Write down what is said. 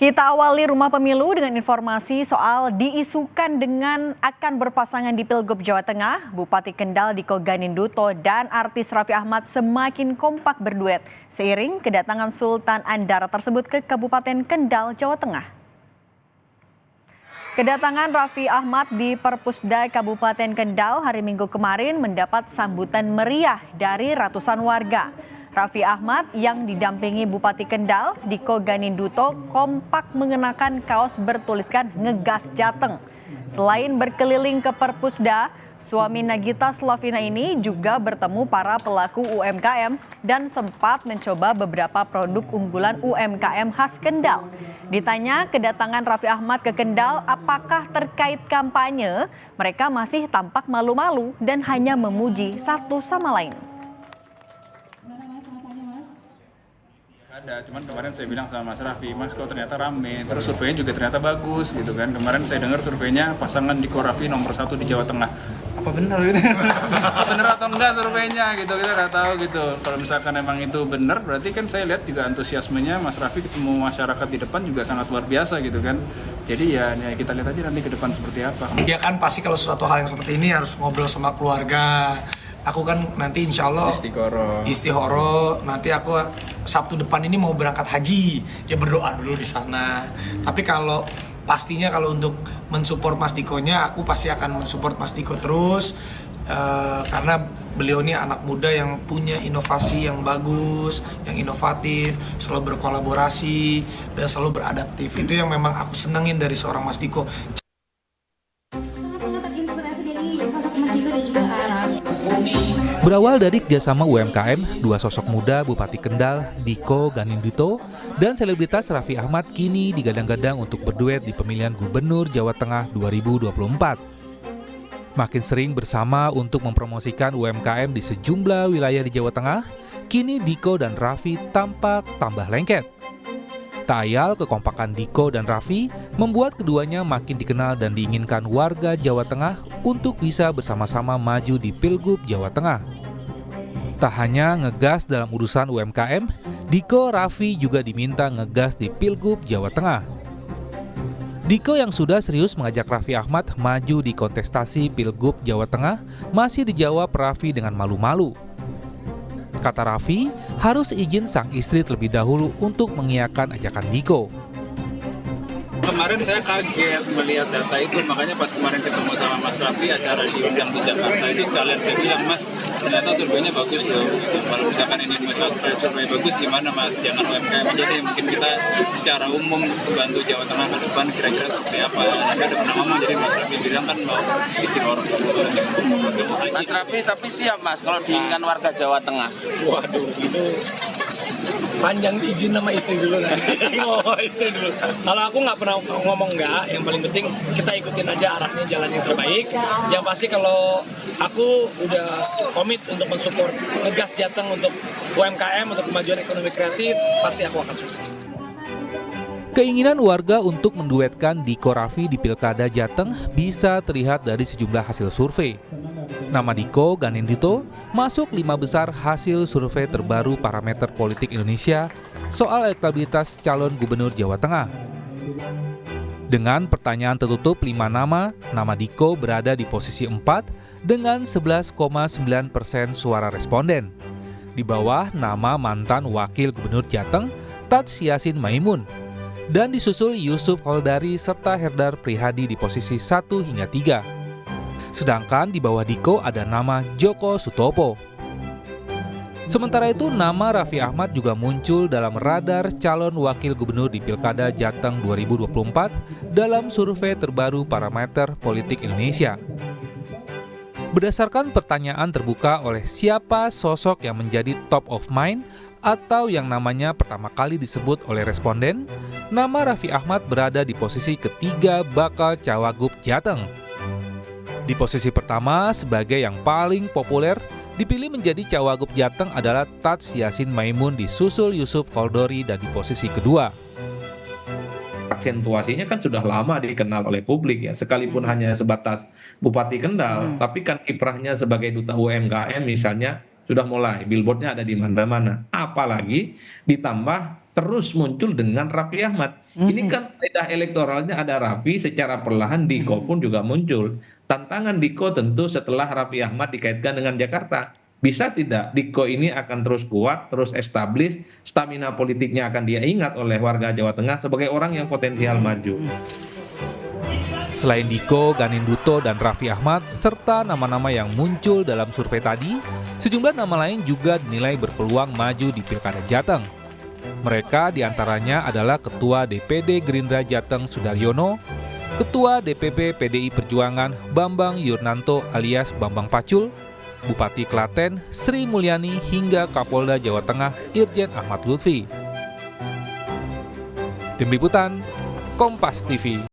Kita awali Rumah Pemilu dengan informasi soal diisukan dengan akan berpasangan di Pilgub Jawa Tengah. Bupati Kendal Diko Ganinduto dan artis Raffi Ahmad semakin kompak berduet seiring kedatangan Sultan Andara tersebut ke Kabupaten Kendal, Jawa Tengah. Kedatangan Raffi Ahmad di Perpusda Kabupaten Kendal hari Minggu kemarin mendapat sambutan meriah dari ratusan warga. Raffi Ahmad yang didampingi Bupati Kendal, Diko Ganinduto, kompak mengenakan kaos bertuliskan Ngegas Jateng. Selain berkeliling ke Perpusda, suami Nagita Slavina ini juga bertemu para pelaku UMKM dan sempat mencoba beberapa produk unggulan UMKM khas Kendal. Ditanya kedatangan Raffi Ahmad ke Kendal apakah terkait kampanye, mereka masih tampak malu-malu dan hanya memuji satu sama lain. Ada, cuman kemarin saya bilang sama Mas Raffi, Mas kalau ternyata rame, terus surveinya juga ternyata bagus gitu kan. Kemarin saya dengar surveinya pasangan Diko Raffi nomor 1 di Jawa Tengah. Apa benar gitu? Benar atau enggak surveinya gitu, kita nggak tahu gitu. Kalau misalkan emang itu benar, berarti kan saya lihat juga antusiasmenya Mas Raffi ketemu masyarakat di depan juga sangat luar biasa gitu kan. Jadi ya kita lihat aja nanti ke depan seperti apa. Ya kan pasti kalau suatu hal yang seperti ini harus ngobrol sama keluarga. Aku kan nanti insya Allah istihoro, nanti aku Sabtu depan ini mau berangkat haji, ya berdoa dulu di sana. Tapi kalau pastinya kalau untuk mensupport Mas Dikonya, aku pasti akan mensupport Mas Diko terus, karena beliau ini anak muda yang punya inovasi yang bagus, yang inovatif, selalu berkolaborasi dan selalu beradaptif. Itu yang memang aku senengin dari seorang Mas Diko. Sangat terinspirasi dari sosok Mas Diko dan juga Araf. Berawal dari kerjasama UMKM, dua sosok muda Bupati Kendal, Diko Ganinduto, dan selebritas Raffi Ahmad kini digadang-gadang untuk berduet di pemilihan Gubernur Jawa Tengah 2024. Makin sering bersama untuk mempromosikan UMKM di sejumlah wilayah di Jawa Tengah, kini Diko dan Raffi tampak tambah lengket. Tak ayal kekompakan Diko dan Raffi membuat keduanya makin dikenal dan diinginkan warga Jawa Tengah untuk bisa bersama-sama maju di Pilgub Jawa Tengah. Tak hanya ngegas dalam urusan UMKM, Diko Raffi juga diminta ngegas di Pilgub Jawa Tengah. Diko yang sudah serius mengajak Raffi Ahmad maju di kontestasi Pilgub Jawa Tengah masih dijawab Raffi dengan malu-malu. Kata Raffi, harus izin sang istri terlebih dahulu untuk mengiyakan ajakan Diko. Kemarin saya kaget melihat data itu, makanya pas kemarin ketemu sama Mas Raffi acara diundang di Jakarta itu sekalian saya bilang, Mas ternyata surveinya bagus loh. Kalau misalkan ini survei bagus gimana Mas? Jangan UMKM aja deh, mungkin kita secara umum bantu Jawa Tengah ke depan kira-kira seperti apa. Nanti ada pernah ngomong, jadi Mas Raffi bilang kan mau istihoro. Mas Raffi tapi siap Mas kalau diinginkan warga Jawa Tengah. Waduh, itu panjang izin sama istri dulu lah. Istri dulu. Kalau aku nggak pernah ngomong nggak, yang paling penting kita ikutin aja arahnya, jalan yang terbaik. Yang pasti kalau aku udah komit untuk mensupport Ngegas Jateng untuk UMKM, untuk kemajuan ekonomi kreatif, pasti aku akan support. Keinginan warga untuk menduetkan Diko Raffi di Pilkada Jateng bisa terlihat dari sejumlah hasil survei. Nama Diko Ganinduto masuk 5 besar hasil survei terbaru Parameter Politik Indonesia soal elektabilitas calon gubernur Jawa Tengah. Dengan pertanyaan tertutup 5 nama Diko berada di posisi 4 dengan 11,9% suara responden. Di bawah nama mantan Wakil Gubernur Jateng, Tats Yassin Maimun. Dan disusul Yusuf Holdari serta Herdar Prihadi di posisi 1 hingga 3. Sedangkan di bawah Diko ada nama Joko Sutopo. Sementara itu nama Raffi Ahmad juga muncul dalam radar calon wakil gubernur di Pilkada Jateng 2024 dalam survei terbaru Parameter Politik Indonesia. Berdasarkan pertanyaan terbuka oleh siapa sosok yang menjadi top of mind atau yang namanya pertama kali disebut oleh responden, nama Raffi Ahmad berada di posisi ketiga bakal cawagup Jateng. Di posisi pertama sebagai yang paling populer dipilih menjadi cawagup Jateng adalah Tats Yassin Maimun disusul Yusuf Holdari dan di posisi kedua. Aksentuasinya kan sudah lama dikenal oleh publik ya, sekalipun hanya sebatas Bupati Kendal, tapi kan kiprahnya sebagai duta UMKM misalnya sudah mulai, billboardnya ada di mana-mana. Apalagi ditambah terus muncul dengan Raffi Ahmad. Ini kan lidah elektoralnya ada Raffi, secara perlahan Diko pun juga muncul. Tantangan Diko tentu setelah Raffi Ahmad dikaitkan dengan Jakarta. Bisa tidak Diko ini akan terus kuat, terus establish, stamina politiknya akan dia ingat oleh warga Jawa Tengah sebagai orang yang potensial maju. Selain Diko, Ganinduto, dan Raffi Ahmad, serta nama-nama yang muncul dalam survei tadi, sejumlah nama lain juga dinilai berpeluang maju di Pilkada Jateng. Mereka diantaranya adalah Ketua DPD Gerindra Jateng Sudaryono, Ketua DPP PDI Perjuangan Bambang Yurnanto alias Bambang Pacul, Bupati Klaten Sri Mulyani hingga Kapolda Jawa Tengah Irjen Ahmad Lutfi. Tim Liputan, Kompas TV.